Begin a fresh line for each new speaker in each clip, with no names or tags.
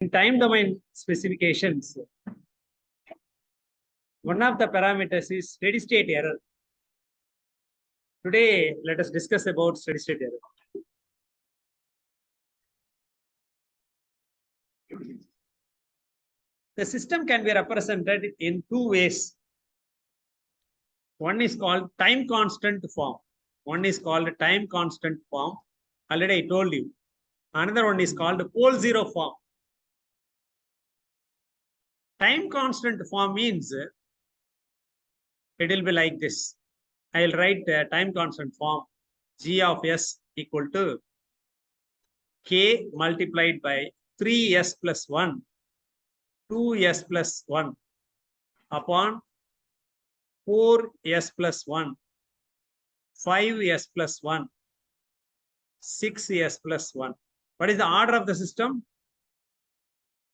In time domain specifications, one of the parameters is steady state error. Today, let us discuss about steady state error. The system can be represented in two ways. One is called time constant form. One is called time constant form. Already I told you. Another one is called pole zero form. Time constant form means it will be like this. I will write time constant form g of s equal to k multiplied by 3s plus 1, 2s plus 1 upon 4s plus 1, 5s plus 1, 6s plus 1. What is the order of the system?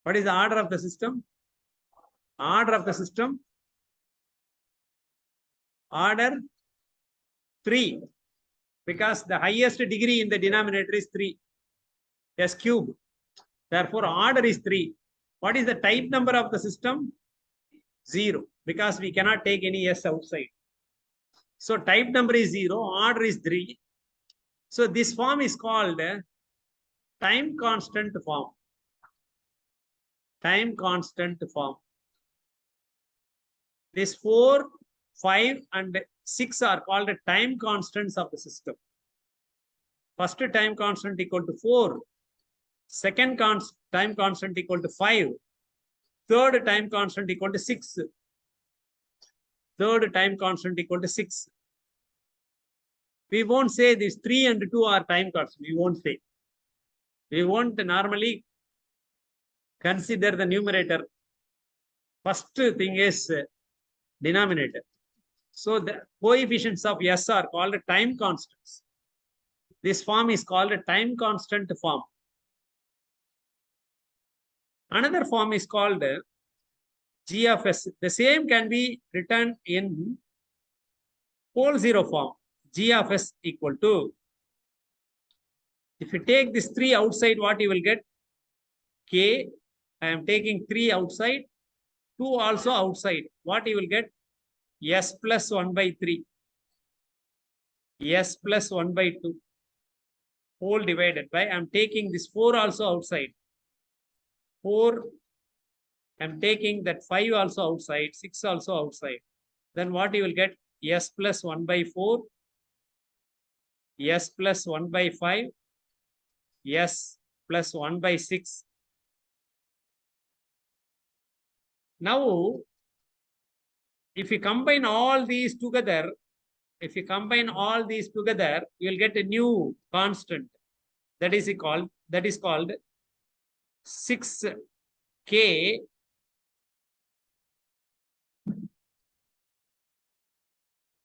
What is the order of the system? Order of the system? Order 3. Because the highest degree in the denominator is 3. S cube. Therefore, order is 3. What is the type number of the system? 0. Because we cannot take any S outside. So, type number is 0. Order is 3. So, this form is called time constant form. Time constant form. This 4, 5 and 6 are called time constants of the system. First time constant equal to 4. Second time constant equal to 5. Third time constant equal to 6. Third time constant equal to 6. We won't say these 3 and 2 are time constant. We won't say. We won't normally consider the numerator. First thing is denominator. So the coefficients of S are called time constants. This form is called a time constant form. Another form is called G of S. The same can be written in pole zero form. G of S equal to, if you take this 3 outside, what you will get? K. I am taking 3 outside, 2 also outside. What you will get? S plus 1 by 3. S plus 1 by 2. Whole divided by, I am taking this 4 also outside. 4, I am taking that 5 also outside, 6 also outside. Then what you will get? S plus 1 by 4, S plus 1 by 5, S plus 1 by 6. Now, if you combine all these together, you will get a new constant. That is called 6k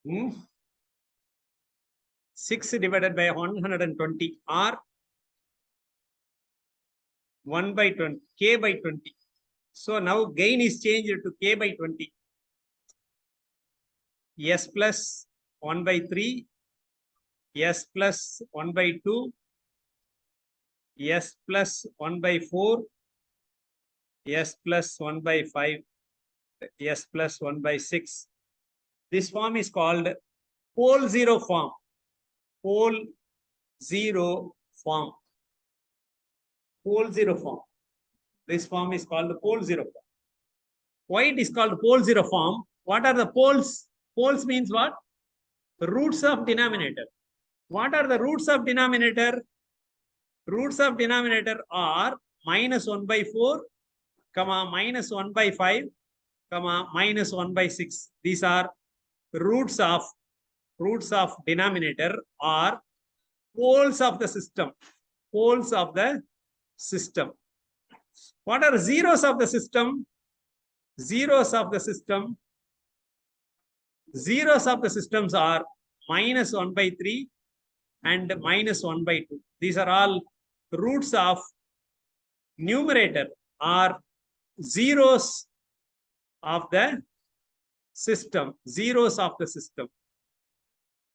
Hmm. 6 divided by 120 or 1 by 20, k by 20. So now gain is changed to k by 20. S plus 1 by 3, S plus 1 by 2, S plus 1 by 4, S plus 1 by 5, S plus 1 by 6. This form is called pole zero form. Pole zero form. Pole zero form. This form is called pole zero form. Why it is called pole zero form? What are the poles? Poles means what? Roots of denominator. What are the roots of denominator? Roots of denominator are minus 1 by 4, comma, minus 1 by 5, comma, minus 1 by 6. These are roots of denominator are poles of the system. Poles of the system. What are zeros of the system? Zeros of the system. Zeros of the systems are minus 1 by 3 and minus 1 by 2. These are all roots of numerator are zeros of the system. Zeros of the system.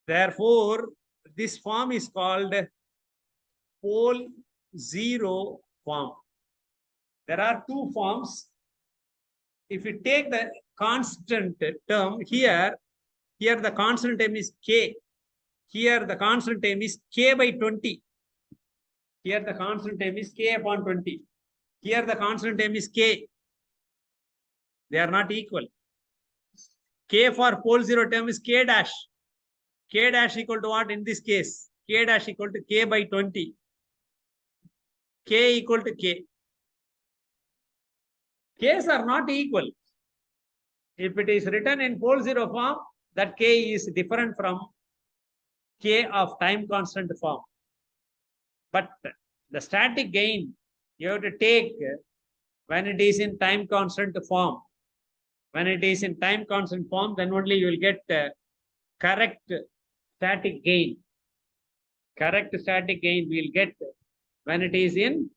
Therefore, this form is called pole zero form. There are two forms. If you take the constant term here the constant term is k. Here the constant term is k by 20. Here the constant term is k upon 20. Here the constant term is k. They are not equal. K for pole zero term is k dash. K dash equal to what in this case? K dash equal to k by 20. K equal to k. K's are not equal. If it is written in pole zero form, that k is different from k of time constant form. But the static gain you have to take when it is in time constant form. When it is in time constant form, then only you will get correct static gain. Correct static gain we will get when it is in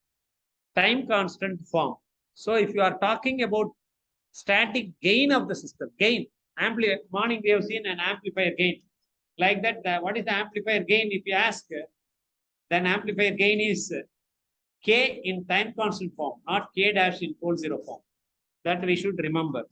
time constant form. So if you are talking about static gain of the system, gain, morning we have seen an amplifier gain. Like that, what is the amplifier gain? If you ask, then amplifier gain is k in time constant form, not k dash in pole zero form. That we should remember.